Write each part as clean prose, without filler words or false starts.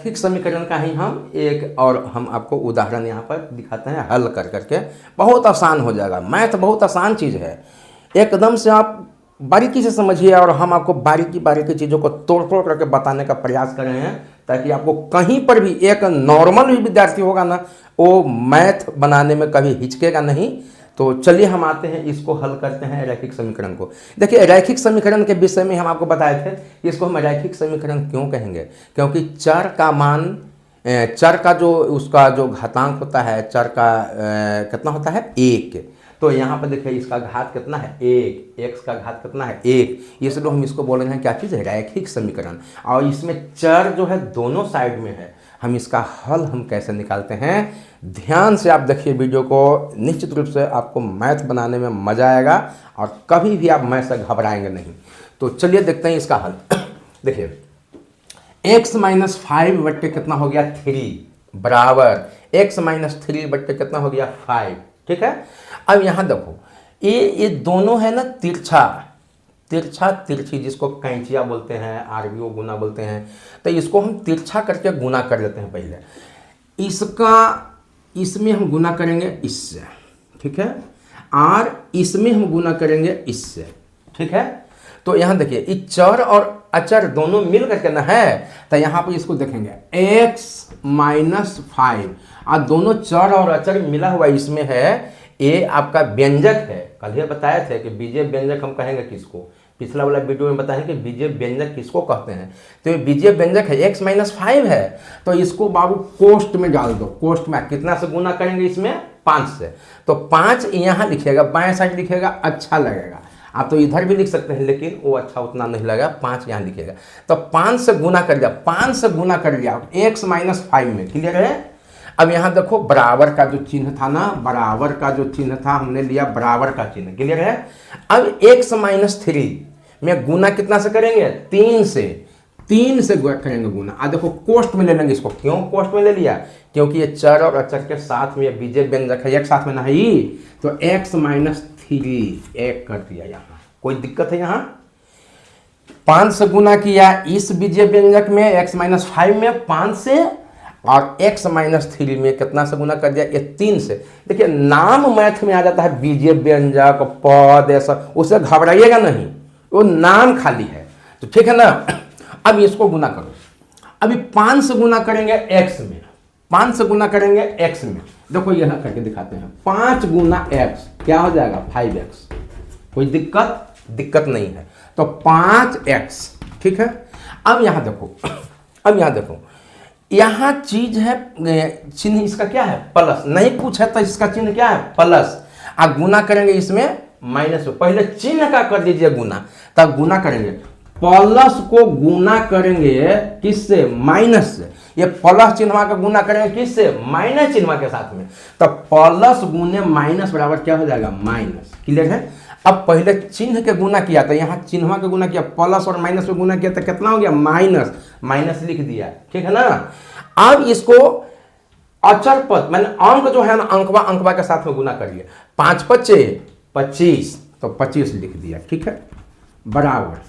रैखिक समीकरण का ही हम एक और हम आपको उदाहरण यहाँ पर दिखाते हैं हल कर करके। बहुत आसान हो जाएगा। मैथ बहुत आसान चीज़ है, एकदम से आप बारीकी से समझिए और हम आपको बारीकी बारीकी चीज़ों को तोड़ तोड़ करके बताने का प्रयास कर रहे हैं ताकि आपको कहीं पर भी एक नॉर्मल भी विद्यार्थी होगा ना, वो मैथ बनाने में कभी हिचकेगा नहीं। तो चलिए हम आते हैं, इसको हल करते हैं रैखिक समीकरण को। देखिए, रैखिक समीकरण के विषय में हम आपको बताए थे, इसको हम रैखिक समीकरण क्यों कहेंगे, क्योंकि चर का मान, चर का जो उसका जो घातांक होता है, चर का कितना होता है, 1। तो यहाँ पर देखिए इसका घात कितना है, 1, एक्स का घात कितना है, 1। इसलिए हम इसको बोल रहे हैं क्या चीज़ है, रैखिक समीकरण। और इसमें चर जो है दोनों साइड में है। हम इसका हल हम कैसे निकालते हैं, ध्यान से आप देखिए वीडियो को, निश्चित रूप से आपको मैथ बनाने में मज़ा आएगा और कभी भी आप मैथ से घबराएंगे नहीं। तो चलिए देखते हैं इसका हल। देखिए x माइनस 5 बट्टे कितना हो गया, 3 बराबर x माइनस 3 बट्टे कितना हो गया, 5। ठीक है, अब यहाँ देखो ये दोनों है ना तिरछा तिरछी, जिसको कैंचिया बोलते हैं, आरबीओ गुना बोलते हैं। तो इसको हम तिरछा करके गुना कर लेते हैं। पहले इसमें हम गुना करेंगे इससे, ठीक है, और इसमें हम गुना करेंगे इससे, ठीक है। तो यहाँ देखिए इस चर और अचर दोनों मिल करके ना है, तो यहाँ पर इसको देखेंगे x माइनस 5, और दोनों चर और अचर मिला हुआ इसमें है। ये आपका व्यंजक है, कल ही बताए थे कि बीजीय व्यंजक हम कहेंगे किसको, पिछला वाला वीडियो में बताएं कि बीजीय व्यंजक किसको कहते हैं। तो ये बीजीय व्यंजक है, x माइनस 5 है, तो इसको बाबू कोष्ठ में डाल दो। कोष्ठ में कितना से गुना करेंगे, इसमें 5 से। तो 5 यहाँ लिखिएगा, बाएं साइड लिखिएगा, अच्छा लगेगा। आप तो इधर भी लिख सकते हैं, लेकिन वो अच्छा उतना नहीं लगेगा, 5 यहाँ लिखिएगा। तो 5 से गुना कर लिया, 5 से गुना कर लिया x माइनस 5 में, क्लियर है। अब यहाँ देखो बराबर का जो चिन्ह था ना, बराबर का जो चिन्ह था हमने लिया बराबर का चिन्ह, क्लियर है। अब x माइनस 3 में गुना कितना से करेंगे, 3 से करेंगे गुना। अब देखो कोष्ठ में ले लेंगे इसको। क्यों कोष्ठ में ले लिया, क्योंकि ये चर और अचर के साथ में ये बीजीय व्यंजक है, एक साथ में नहीं। तो x माइनस 3 एक कर दिया। यहाँ कोई दिक्कत है, यहाँ 5 से गुना किया इस बीजीय व्यंजक में, x माइनस 5 में 5 से, और x माइनस 3 में कितना से गुना कर दिया, ये 3 से। देखिए नाम मैथ में आ जाता है बीजीय व्यंजक, पद, ऐसा, उसे घबराइएगा नहीं, वो नाम खाली है। तो ठीक है ना। अब इसको गुना करो। अभी 5 से गुना करेंगे x में, 5 से गुना करेंगे x में। देखो यहाँ करके दिखाते हैं, 5 गुना x क्या हो जाएगा, 5x। कोई दिक्कत नहीं है। तो 5x, ठीक है। अब यहाँ देखो यहाँ चीज है, चिन्ह इसका क्या है, प्लस। नहीं पूछा तो इसका चिन्ह क्या है, प्लस। अब गुना करेंगे इसमें माइनस। पहले चिन्ह का कर दीजिए गुना, तब गुना करेंगे। प्लस को गुना करेंगे किससे, माइनस से। ये प्लस चिन्ह का गुना करेंगे किससे, माइनस चिन्ह के साथ में। तब प्लस गुने माइनस बराबर क्या हो जाएगा, माइनस, क्लियर है। अब पहले चिन्ह के गुना किया था, यहाँ चिन्ह के गुना किया, प्लस और माइनस में गुना किया तो कितना हो गया, माइनस लिख दिया, ठीक है ना। अब इसको अचर पद माने अंक जो है ना, अंकवा के साथ में गुना करिए। 5 5 25, तो 25 लिख दिया, ठीक है, बराबर।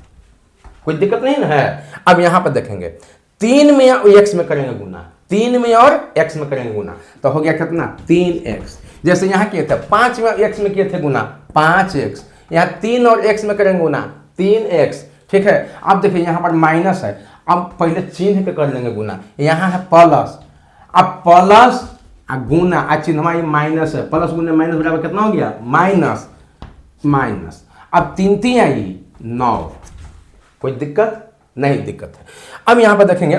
कोई दिक्कत नहीं ना है। अब यहाँ पर देखेंगे 3 में x में करेंगे गुना, 3 में और x में करेंगे गुना, तो हो गया कितना, 3x। जैसे यहाँ किए थे 5 में x में किए थे गुना, 5x। यहाँ 3 और x में करेंगे गुना, 3x, ठीक है। अब देखिए यहाँ पर माइनस है, अब पहले चिन्ह के कर लेंगे गुना। यहाँ है प्लस, अब प्लस गुना चिन्ह माइनस है, प्लस गुना माइनस बराबर कितना हो गया, माइनस। अब 3 3 आई 9। कोई दिक्कत नहीं, दिक्कत है। अब यहाँ पर देखेंगे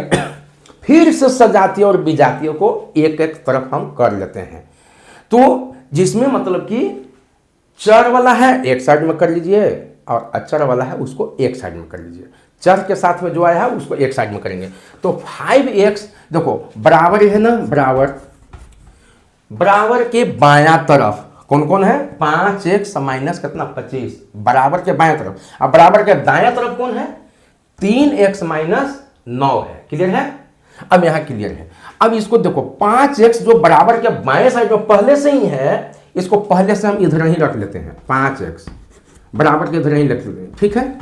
फिर से सजातीय और विजातीय को एक एक तरफ हम कर लेते हैं। तो जिसमें मतलब कि चर वाला है एक साइड में कर लीजिए, और अचर वाला है उसको एक साइड में कर लीजिए। चर के साथ में जो आया है उसको एक साइड में करेंगे। तो 5x देखो बराबर है ना, बराबर के बायां तरफ कौन कौन है, 5x माइनस कितना, 25, बराबर के बाएं तरफ। अब बराबर के दायां तरफ कौन है, 3x माइनस 9 है, क्लियर है। अब यहाँ क्लियर है। अब इसको देखो 5x जो बराबर के बाएं साइड में पहले से ही है, इसको पहले से हम इधर ही रख लेते हैं। 5x बराबर के इधर ही रख लेते हैं, ठीक है,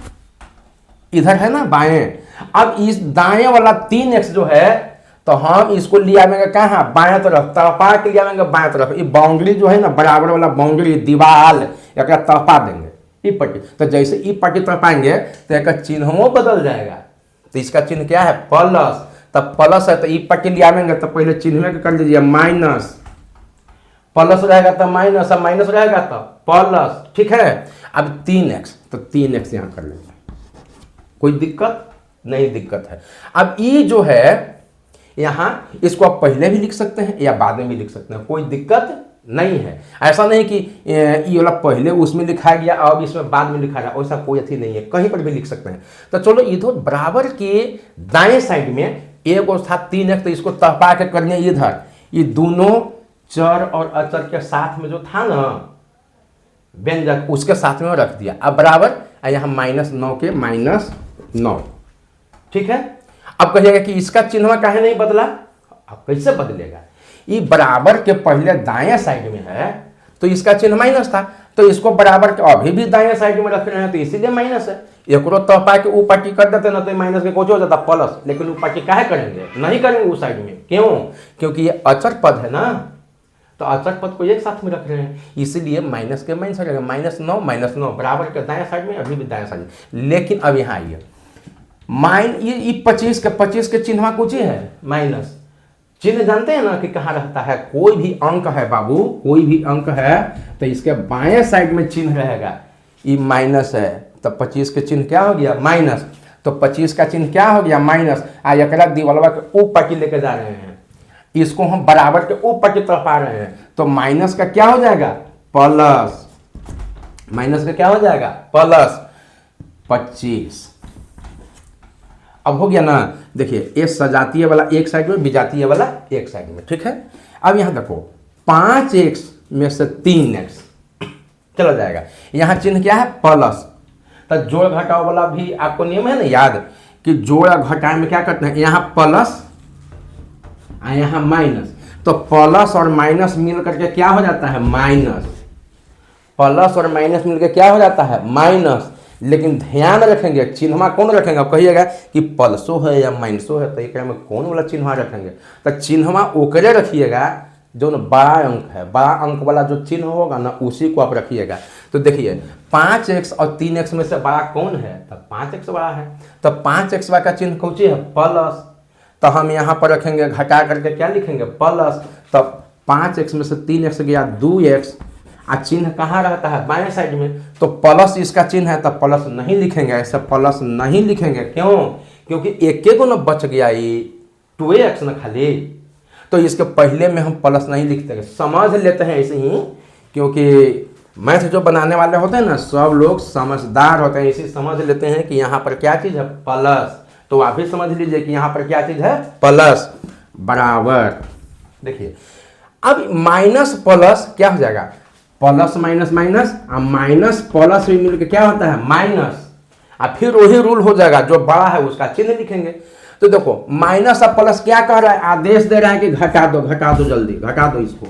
इधर है ना बाएं। अब इस दाएं वाला 3x जो है, तो हम इसको ले आवेंगे कहाँ, बाएं तरफ, तड़पा के ले आवेंगे बाएं तरफ। ये बाउंड्री जो है ना, बराबर वाला बाउंड्री दीवार एक तड़पा देंगे ई पट्टी। तो जैसे ई पट्टी तड़पाएंगे तो एक चिन्ह बदल जाएगा। तो इसका चिन्ह क्या है, प्लस। तब प्लस है तो ई पट्टी ले आवेंगे तो पहले चिन्ह में कर लीजिए माइनस, प्लस रहेगा तो माइनस, अब माइनस रहेगा तो प्लस, ठीक है। अब 3x, तो 3x यहाँ कर लेंगे, कोई दिक्कत नहीं, दिक्कत है। अब ये जो है यहाँ, इसको आप पहले भी लिख सकते हैं या बाद में भी लिख सकते हैं, कोई दिक्कत नहीं है। ऐसा नहीं कि ये वाला पहले उसमें लिखा गया और इसमें बाद में लिखा गया, ऐसा कोई अथी नहीं है, कहीं पर भी लिख सकते हैं। तो चलो इधर बराबर के दाएं साइड में एक और था 3x, तो इसको तड़पा के करने इधर, ये दोनों चर और अचर के साथ में जो था ना व्यंजक, उसके साथ में रख दिया। अब बराबर यहाँ -9 के -9, ठीक है। अब कहिएगा कि इसका चिन्ह काहे नहीं बदला, अब कैसे बदलेगा, ये बराबर के पहले दाएं साइड में है तो इसका चिन्ह माइनस था, तो इसको बराबर के अभी भी दाएं साइड में रख रहे हैं तो इसीलिए माइनस है। एक तड़पा के ऊ पार्टी कर देते ना तो माइनस के कुछ हो जाता प्लस, लेकिन वो पार्टी काहे करेंगे, नहीं करेंगे उस साइड में, क्यों, क्योंकि ये अचर पद है ना, तो अचर पद को एक साथ में रख रहे हैं, इसीलिए माइनस के माइनस रहेगा, -9 बराबर के दाएं साइड में, अभी भी दाएं साइड में। लेकिन अब यहाँ आइए, ये 25 के चिन्ह कुछ ही है माइनस, चिन्ह जानते हैं ना कि कहाँ रहता है, कोई भी अंक है बाबू, कोई भी अंक है तो इसके बाएं साइड में चिन्ह रहेगा, ये माइनस है तो 25 के चिन्ह क्या हो गया, माइनस। तो 25 का चिन्ह क्या हो गया, माइनस। आ एकरा दीवालवा के ऊपर की लेके जा रहे हैं, इसको हम बराबर के ऊपर की तरफ आ रहे हैं, तो माइनस का क्या हो जाएगा, प्लस, माइनस का क्या हो जाएगा, प्लस 25। अब हो गया ना, देखिए ये सजातीय वाला एक साइड में, विजातीय वाला एक साइड में, ठीक है। अब यहाँ देखो 5x में से 3x चला जाएगा, यहाँ चिन्ह क्या है, प्लस। तो जोड़ घटाव वाला भी आपको नियम है ना याद, कि जोड़ घटाए में क्या करते हैं, यहाँ प्लस और यहाँ माइनस, तो प्लस और माइनस मिल करके क्या हो जाता है, माइनस। प्लस और माइनस मिलकर क्या हो जाता है, माइनस। लेकिन ध्यान रखेंगे चिन्हवा कौन रखेंगे, आप कहिएगा कि प्लसो है या माइनसो है, तो एक में कौन वाला चिन्हवा रखेंगे, तो चिन्हवा ओकरे रखिएगा जो न बड़ा अंक है, बड़ा अंक वाला जो चिन्ह होगा ना उसी को आप रखिएगा। तो देखिए 5x और 3x में से बड़ा कौन है, तो 5x बड़ा है, तो 5x का चिन्ह कौन सी है, प्लस। तो हम यहाँ पर रखेंगे घटा करके क्या लिखेंगे, प्लस। तब 5x में से 3x गया 2x, और चिन्ह कहाँ रहता है, बाएं साइड में, तो प्लस इसका चिन्ह है, तो प्लस नहीं लिखेंगे, ऐसे प्लस नहीं लिखेंगे, क्यों, क्योंकि एक को न बच गया ये 2x न खाली, तो इसके पहले में हम प्लस नहीं लिखते, समझ लेते हैं ऐसे ही, क्योंकि मैथ जो बनाने वाले होते हैं ना सब लोग समझदार होते हैं, इसी समझ लेते हैं कि यहाँ पर क्या चीज़ है, प्लस। तो आप भी समझ लीजिए कि यहाँ पर क्या चीज़ है, प्लस, बराबर। देखिए अब माइनस प्लस क्या हो जाएगा, प्लस माइनस माइनस, और माइनस प्लस भी मिलकर क्या होता है, माइनस। और फिर वही रूल हो जाएगा, जो बड़ा है उसका चिन्ह लिखेंगे। तो देखो माइनस और प्लस क्या कह रहा है, आदेश दे रहा है कि घटा दो जल्दी, घटा दो इसको,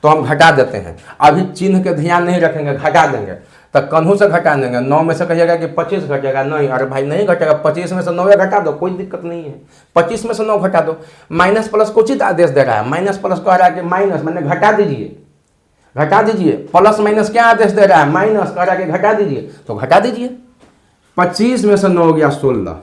तो हम घटा देते हैं। अभी चिन्ह के ध्यान नहीं रखेंगे, घटा देंगे, तो कन्हू से घटा देंगे, 9 में से कहिएगा कि 25 घटेगा, नहीं, अरे भाई नहीं घटेगा, 25 में से 9 घटा दो, कोई दिक्कत नहीं है, 25 में से 9 घटा दो। माइनस प्लस को उचित आदेश दे रहा है, माइनस प्लस कह रहा है कि माइनस मैंने घटा दीजिए, प्लस माइनस क्या आदेश दे रहा है, माइनस कह रहा है कि घटा दीजिए, तो घटा दीजिए। 25 में से 9 हो गया 16।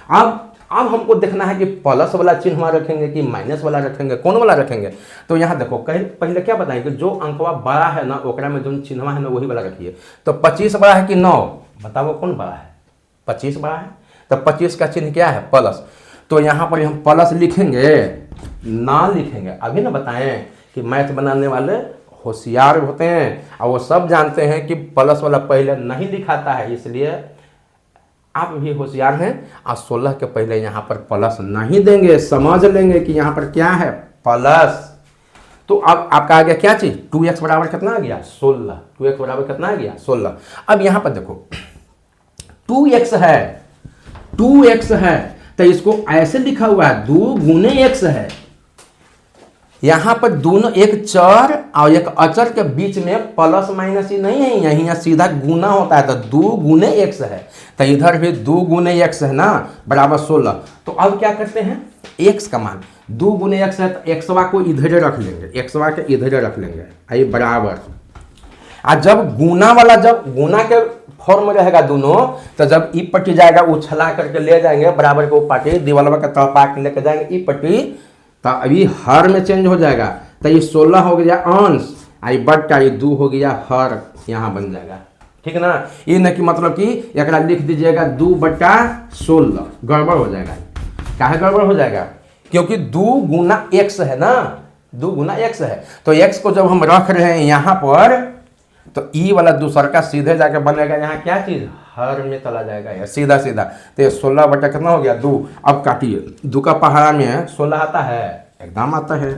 अब हमको देखना है कि प्लस वाला चिन्ह रखेंगे कि माइनस वाला रखेंगे, कौन वाला रखेंगे। तो यहाँ देखो पहले क्या बताएं कि जो अंकवा बड़ा है ना ओकरा में जो चिन्हवा है ना वही वाला रखिए। तो 25 बड़ा है कि 9, बताओ कौन बड़ा है, 25 बड़ा है, तो 25 का चिन्ह क्या है, प्लस। तो यहाँ पर हम प्लस लिखेंगे ना लिखेंगे, अभी ना बताएं कि मैथ बनाने वाले होशियार होते हैं और वो सब जानते हैं कि प्लस वाला पहले नहीं लिखाता है, इसलिए आप भी होशियार हैं और 16 के पहले यहाँ पर प्लस नहीं देंगे, समझ लेंगे कि यहाँ पर क्या है, प्लस। तो अब आपका आ गया क्या चीज, 2x बराबर कितना आ गया, 16। 2x बराबर कितना आ गया, 16। अब यहाँ पर देखो 2x है तो इसको ऐसे लिखा हुआ है 2 गुने x है। यहाँ पर दोनों एक चर और एक अचर के बीच में प्लस माइनस ही नहीं है, यहीं सीधा गुना होता है, तो 2 गुने x है, तो इधर भी 2 गुने x है ना, बराबर 16। तो अब क्या करते हैं, एक्स का मान 2 गुने एक्स है तो एक्सवा को इधर रख लेंगे, एक्सवा के इधर रख लेंगे, आई बराबर। और जब गुना वाला, जब गुना के फॉर्म में रहेगा दोनों, तो जब ई पट्टी जाएगा उछला करके ले जाएंगे बराबर को पार्टी दीवालवा का तड़पा के लेके जाएंगे ई पट्टी, तो अभी हर में चेंज हो जाएगा। तो ये 16 हो गया अंश, आई बट्टा ये 2 हो गया हर, यहाँ बन जाएगा। ठीक है ना, ये नहीं कि मतलब कि एक लिख दीजिएगा 2/16, गड़बड़ हो जाएगा। काहे गड़बड़ हो जाएगा? क्योंकि 2 गुना एक्स है ना, 2 गुना एक्स है, तो एक्स को जब हम रख रहे हैं यहाँ पर, तो ई वाला दूसर का सीधे जाके बनेगा यहाँ क्या चीज, हर में चला जाएगा यार, सीधा सीधा। तो ये 16 बटा कितना हो गया 2। अब काटिए, 2 का पहाड़ा में 16 आता है, एकदम आता है,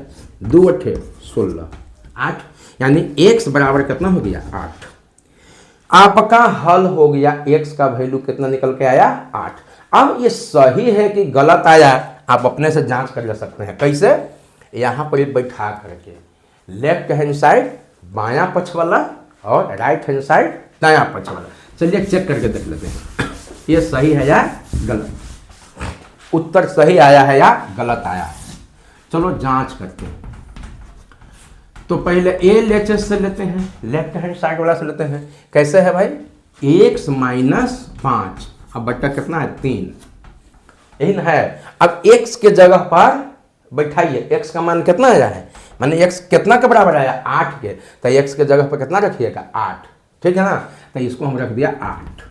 2 अठे 16, 8, यानी x बराबर कितना हो गया 8। आपका हल हो गया, x का वैल्यू कितना निकल के आया 8। अब ये सही है कि गलत आया, आप अपने से जांच कर ले सकते हैं। कैसे? यहाँ पर बैठा करके लेफ्ट हैंड साइड बायां पक्ष वाला और राइट हैंड साइड दायां पक्ष वाला, चलिए चेक करके देख लेते हैं ये सही है या गलत, उत्तर सही आया है या गलत आया है। चलो जांच करते हैं। तो पहले ए लेचेस से लेते हैं, लेफ्ट हैंड साइड वाला से लेते हैं। कैसे है भाई, x माइनस 5, अब बट्टा कितना है 3, यही ना है। अब x के जगह पर बैठाइए, x का मान कितना आया है, माने x कितना के बराबर आया 8 के, तो x के जगह पर कितना रखिएगा 8, ठीक है ना। तो इसको हम रख दिया 8,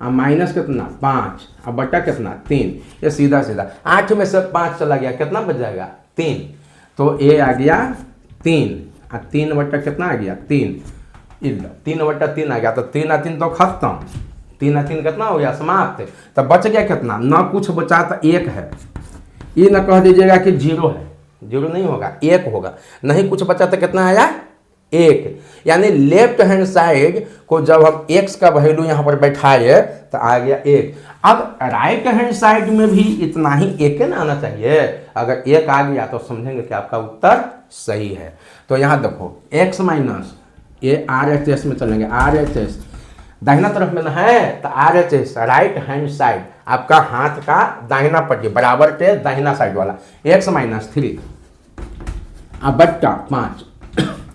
अब माइनस कितना 5, अब बटा कितना 3, ये सीधा सीधा 8 में से 5 चला गया, कितना बच जाएगा 3, तो ए आ गया 3, और 3 बटा कितना आ गया 3, 3 बटा 3 आ गया, तो 3 और 3 तो खत्म, 3 और 3 कितना हो गया समाप्त। तो बच गया कितना, ना कुछ बचा तो 1 है, ये ना कह दीजिएगा कि 0 है, 0 नहीं होगा 1 होगा, नहीं कुछ बचा तो कितना आया 1, यानी लेफ्ट हैंड साइड को जब हम x का वैल्यू यहाँ पर बैठाए तो आ गया 1। अब राइट हैंड साइड में भी इतना ही 1 ना आना चाहिए, अगर 1 आ गया तो समझेंगे कि आपका उत्तर सही है। तो यहाँ देखो x माइनस ये RHS में चलेंगे, RHS दाहिना तरफ में ना है तो RHS राइट हैंड साइड, आपका हाथ का दाहिना पट्टी बराबर के दाहिना साइड वाला, x माइनस 3 अब बट्टा 5,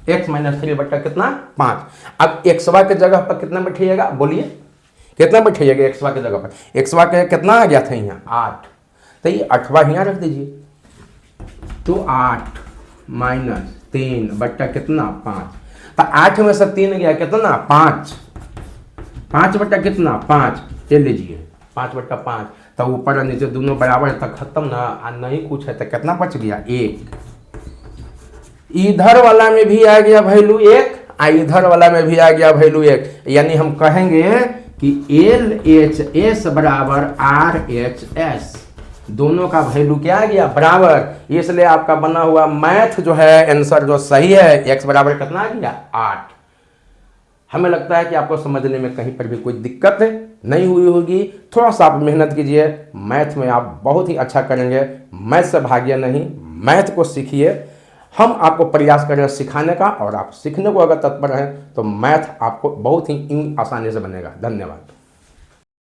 x माइनस 3 बट्टा कितना 5। अब एक्सवा के जगह पर कितना बैठिएगा, बोलिए कितना बैठिएगा एक्सवा के जगह पर, एक्सवा के कितना आ गया था यहाँ 8, तो ये 8वां यहाँ रख दीजिए, तो 8 माइनस 3 बट्टा कितना 5, तो 8 में से 3 गया कितना 5, 5 बट्टा कितना 5, ये लीजिए 5 बट्टा 5, तो ऊपर और नीचे दोनों बराबर है तो खत्म ना, नहीं कुछ है तो कितना बच गया 1। इधर वाला में भी आ गया वैल्यू 1, इधर वाला में भी आ गया वैल्यू 1, यानी हम कहेंगे कि LHS बराबर RHS, दोनों का वैल्यू क्या आ गया बराबर, इसलिए आपका बना हुआ मैथ जो है आंसर जो सही है, x बराबर कितना आ गया 8। हमें लगता है कि आपको समझने में कहीं पर भी कोई दिक्कत नहीं हुई होगी, थोड़ा सा आप मेहनत कीजिए, मैथ में आप बहुत ही अच्छा करेंगे। मैथ से भागिए नहीं, मैथ को सीखिए, हम आपको प्रयास कर रहे हैं सिखाने का, और आप सीखने को अगर तत्पर हैं तो मैथ आपको बहुत ही आसानी से बनेगा। धन्यवाद।